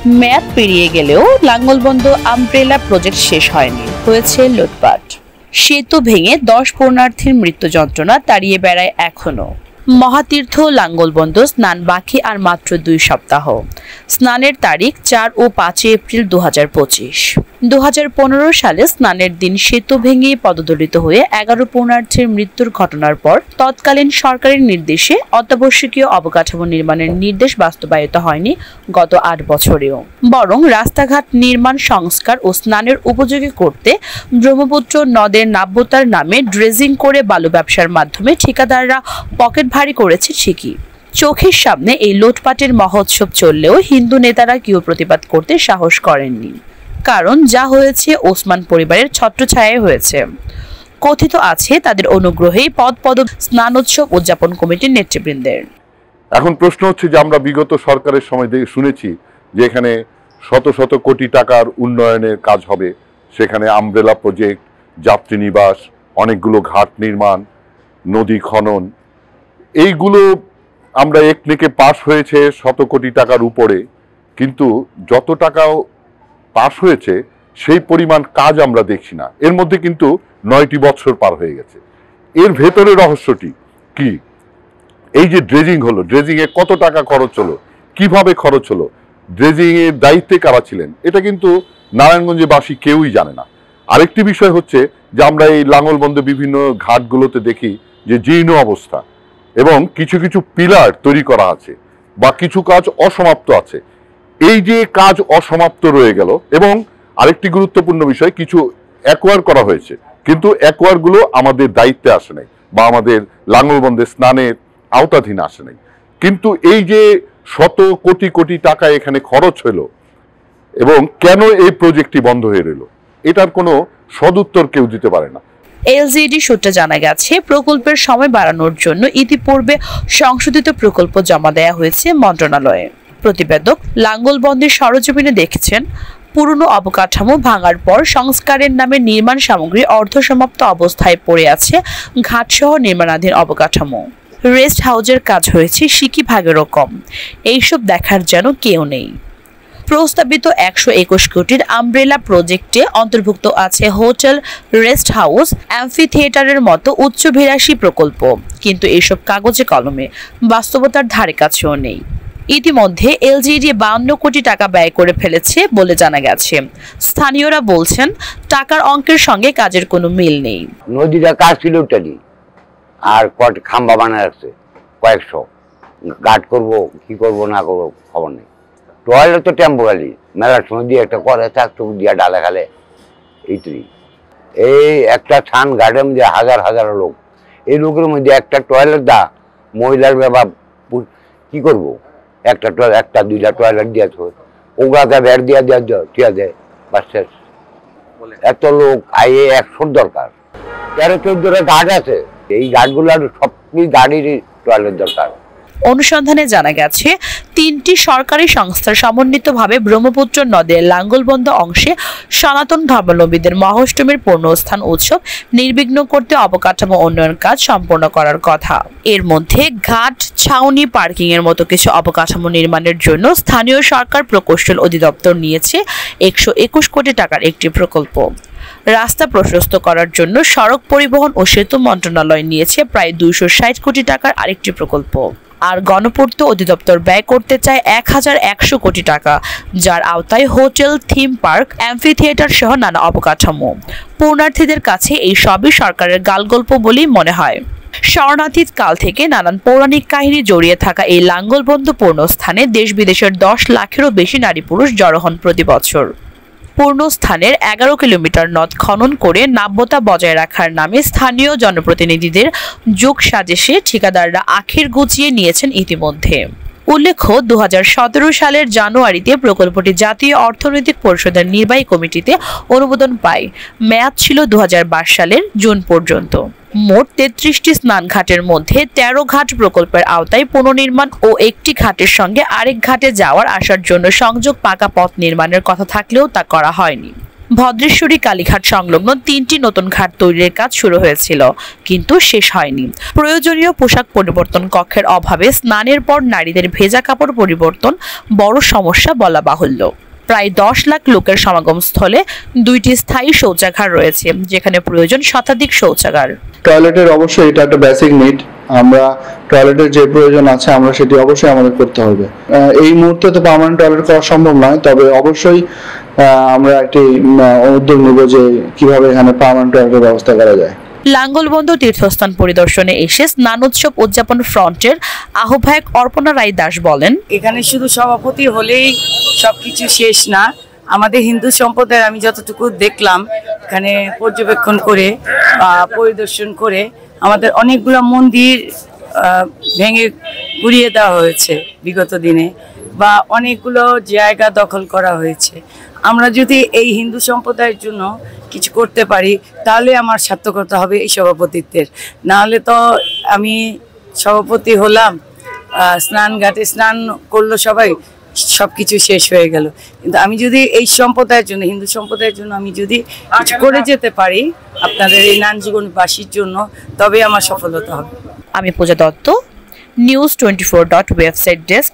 মেয়াদ পেরিয়ে গেলেও লাঙ্গলবন্দ আমব্রেলা প্রজেক্ট শেষ হয়নি, হয়েছে লুটপাট। সেতু ভেঙে 10 পূর্ণার্থীর মৃত্যু যন্ত্রণা তাড়িয়ে বেড়ায় এখনো। মহাতীর্থ লাঙ্গলবন্দ স্নান বাকি আর মাত্র 2 সপ্তাহ। স্নানের তারিখ 4 ও 5 এপ্রিল 2025। 2015 সালে স্নানের দিন সেতু ভেঙে পদদলিত হয়ে 11 পূর্ণার্থীর মৃত্যুর ঘটনার পর তৎকালীন সরকারের নির্দেশে অত্যাবশ্যকীয় অবকাঠামো নির্মাণের নির্দেশ বাস্তবায়িত হয়নি গত 8 বছরেও। বরং রাস্তাঘাট নির্মাণ, সংস্কার ও স্নানের উপযোগী করতে ব্রহ্মপুত্র নদের নাব্যতার নামে ড্রেজিং করে বালু ব্যবসার মাধ্যমে ঠিকাদাররা পকেট ভারী করেছে ঠিকই। চোখের সামনে এই লুটপাটের মহোৎসব চললেও হিন্দু নেতারা কেউ প্রতিবাদ করতে সাহস করেননি। কারণ যা হয়েছে ওসমান পরিবারের ছত্রছায়ায় হয়েছে। কথিত আছে তাদের অনুগ্রহেই পদপদক স্নানোৎসব উদযাপন কমিটির নেতৃবৃন্দের। এখন প্রশ্ন হচ্ছে যে আমরা বিগত সরকারের সময় শুনেছি যে এখানে শত শত কোটি টাকার উন্নয়নের কাজ হবে, সেখানে আমব্রেলা প্রজেক্ট, যাত্রী নিবাস, অনেকগুলো ঘাট নির্মাণ, নদী খনন, এইগুলো আমরা একনেকে পাস হয়েছে শত কোটি টাকার উপরে, কিন্তু যত টাকাও পাস হয়েছে সেই পরিমাণ কাজ আমরা দেখছি না। এর মধ্যে কিন্তু 9টি বছর পার হয়ে গেছে। এর ভেতরে রহস্যটি কি? এই যে ড্রেজিং হলো, ড্রেজিং এ কত টাকা খরচ হলো, কিভাবে খরচ হলো, ড্রেজিং এর দায়িত্বে কারা ছিলেন, এটা কিন্তু নারায়ণগঞ্জে বাসী কেউই জানে না। আরেকটি বিষয় হচ্ছে যে আমরা এই লাঙ্গলবন্দে বিভিন্ন ঘাটগুলোতে দেখি যে জীর্ণ অবস্থা এবং কিছু কিছু পিলার তৈরি করা আছে বা কিছু কাজ অসমাপ্ত আছে। এই যে কাজ অসমাপ্ত রয়ে গেল, এবং আরেকটি গুরুত্বপূর্ণ বিষয়, কিছু অ্যাকোয়ার করা হয়েছে কিন্তু অ্যাকোয়ারগুলো আমাদের দায়িত্বে আসে নাই বা আমাদের লাঙ্গলবন্দে স্নানের আওতাধীন আসে নাই। কিন্তু এই যে শত কোটি কোটি টাকা এখানে খরচ হলো এবং কেন এই প্রজেক্টটি বন্ধ হয়ে রইল, এটার কোনো সদুত্তর কেউ দিতে পারে না। এলজিইডি সূত্রে জানা গেছে, প্রকল্পের সময় বাড়ানোর জন্য ইতিপূর্বে সংশোধিত প্রকল্প জমা দেওয়া হয়েছে মন্ত্রণালয়ে। প্রতিবেদক লাঙ্গলবন্দের সরজমিনে দেখেছেন, পুরনো অবকাঠামো ভাঙার পর সংস্কারের নামে নির্মাণ সামগ্রী অর্ধসমাপ্ত অবস্থায় পড়ে আছে ঘাটসহ নির্মাণাধীন অবকাঠামো। রেস্ট হাউজের কাজ হয়েছে সিকি ভাগেরও কম। এইসব দেখার যেন কেউ নেই। প্রস্তাবিত 121 কোটির আমব্রেলা প্রজেক্টে অন্তর্ভুক্ত আছে হোটেল, রেস্ট হাউস, অ্যাম্ফি থিয়েটারের মতো উচ্চভিলাষী প্রকল্প, কিন্তু এসব কাগজে কলমে, বাস্তবতার ধারে কাছেও নেই। ইতিমধ্যে এলজিইডি 52 কোটি টাকা ব্যয় করে ফেলেছে বলে জানা গেছে। স্থানীয়রা বলছেন টাকার অঙ্কের সঙ্গে কাজের কোনো মিল নেই। নদীটা কাজ ছিল ওটারই, আর খাম্বা বানায় রাখছে কয়েকশো, গার্ড করবো কি করবো না করবো খবর নেই। টয়লেট তো টেম্পোরারি, মেলার সময় দিয়ে একটা করে চাকটুক দিয়ে ডালে খালে এইটুই। এই একটা থান গার্ডের মধ্যে হাজার হাজার লোক, এই লোকের মধ্যে একটা টয়লেট দা মহিলার ব্যাপার কি করবো, একটা দুইটা টয়লেট দিয়েছ, ওগুলাকে ব্যাট দিয়া দিয়া দেয়, বাস শেষ। এত লোক আইয়ে 100 দরকার, 13-14টা ঘাট আছে, এই ঘাটগুলোর সবই গাড়ির টয়লেট দরকার। অনুসন্ধানে জানা গেছে 3টি সরকারি সংস্থার সমন্বিতভাবে ব্রহ্মপুত্র নদের লাঙ্গলবন্দ অংশে সনাতন ধর্মাবলম্বীদের মহাষ্টমীর পূর্ণস্থান উৎসব নির্বিঘ্ন করতে অবকাঠামো উন্নয়ন কাজ সম্পন্ন করার কথা। এর মধ্যে ঘাট, ছাউনি, পার্কিং এর মতো কিছু অবকাঠামো নির্মাণের জন্য স্থানীয় সরকার প্রকৌশল অধিদপ্তর নিয়েছে 121 কোটি টাকার একটি প্রকল্প। রাস্তা প্রশস্ত করার জন্য সড়ক পরিবহন ও সেতু মন্ত্রণালয় নিয়েছে প্রায় 260 কোটি টাকার আরেকটি প্রকল্প। আর গণপূর্ত অধিদপ্তর ব্যয় করতে চায় 1100 কোটি টাকা, যার আওতায় hotel, theme park, amphi theatre সহ নানা অবকাঠামো। পূর্ণার্থীদের কাছে এই সবই সরকারের গালগল্প বলেই মনে হয়। শরণাতীত কাল থেকে নানান পৌরাণিক কাহিনী জড়িয়ে থাকা এই লাঙ্গলবন্দ পূর্ণস্থানে দেশ বিদেশের 10 লাখেরও বেশি নারী পুরুষ জড়ো হন প্রতি বছর। পূর্ণস্থানের 11 কিলোমিটার নদ খনন করে নাব্যতা বজায় রাখার নামে স্থানীয় জনপ্রতিনিধিদের যোগ সাজেশে ঠিকাদাররা আখের গুছিয়ে নিয়েছেন ইতিমধ্যে। উল্লেখ্য, 2017 সালের জানুয়ারিতে প্রকল্পটি জাতীয় অর্থনৈতিক পরিষদের নির্বাহী কমিটিতে অনুমোদন পায়। মেয়াদ ছিল 2022 সালের জুন পর্যন্ত। মোট 33টি স্নান ঘাটের মধ্যে 13 ঘাট প্রকল্পের আওতায় পুনর্নির্মাণ ও একটি ঘাটের সঙ্গে আরেক ঘাটে যাওয়ার আসার জন্য সংযোগ পাকা পথ নির্মাণের কথা থাকলেও তা করা হয়নি। ভদ্রেশ্বরী কালীঘাট সংলগ্ন 3টি নতুন ঘাট তৈরির কাজ শুরু হয়েছিল, কিন্তু শেষ হয়নি। প্রয়োজনীয় পোশাক পরিবর্তন কক্ষের অভাবে স্নানের পর নারীদের ভেজা কাপড় পরিবর্তন বড় সমস্যা বলা বাহুল্য। প্রায় 10 লাখ লোকের সমাগম স্থলে 2টি স্থায়ী শৌচাগার রয়েছে, যেখানে প্রয়োজন শতাধিক শৌচাগার। টয়লেটের অবশ্যই এটা একটা বেসিক নিড। আমরা টয়লেটের যে প্রয়োজন আছে আমরা সেটি অবশ্যই আমাদের করতে হবে। এই মুহূর্তে তো পার্মানেন্ট টয়লেট করা সম্ভব নয়, তবে অবশ্যই আমরা একটি উদ্যোগ নেব যে কিভাবে এখানে পার্মানেন্ট টয়লেটের ব্যবস্থা করা যায়। লাঙ্গলবন্দ তীর্থস্থান পরিদর্শনে এসে স্নানোৎসব উদযাপন ফ্রন্টের আহ্বায়ক অর্পণা রায় দাস বলেন, এখানে শুধু সভাপতি হলেই সবকিছু শেষ না। আমাদের হিন্দু সম্প্রদায়ের আমি যতটুকু দেখলাম এখানে পর্যবেক্ষণ করে বা পরিদর্শন করে আমাদের অনেকগুলো মন্দির ভেঙে গুড়িয়ে দেওয়া হয়েছে বিগত দিনে, বা অনেকগুলো জায়গা দখল করা হয়েছে। আমরা যদি এই হিন্দু সম্প্রদায়ের জন্য কিছু করতে পারি তাহলে আমার সার্থকতা হবে এই সভাপতিত্বের। নাহলে তো আমি সভাপতি হলাম, স্নান ঘাটে স্নান করলো সবাই, সবকিছু শেষ হয়ে গেল। কিন্তু আমি যদি এই সম্প্রদায়ের জন্য, হিন্দু সম্প্রদায়ের জন্য আমি যদি কিছু করে যেতে পারি আপনাদের এই নানজীবনবাসীর জন্য, তবে আমার সফলতা হবে। আমি পূজা দত্ত, নিউজ 24 ওয়েবসাইট ডেস্ক।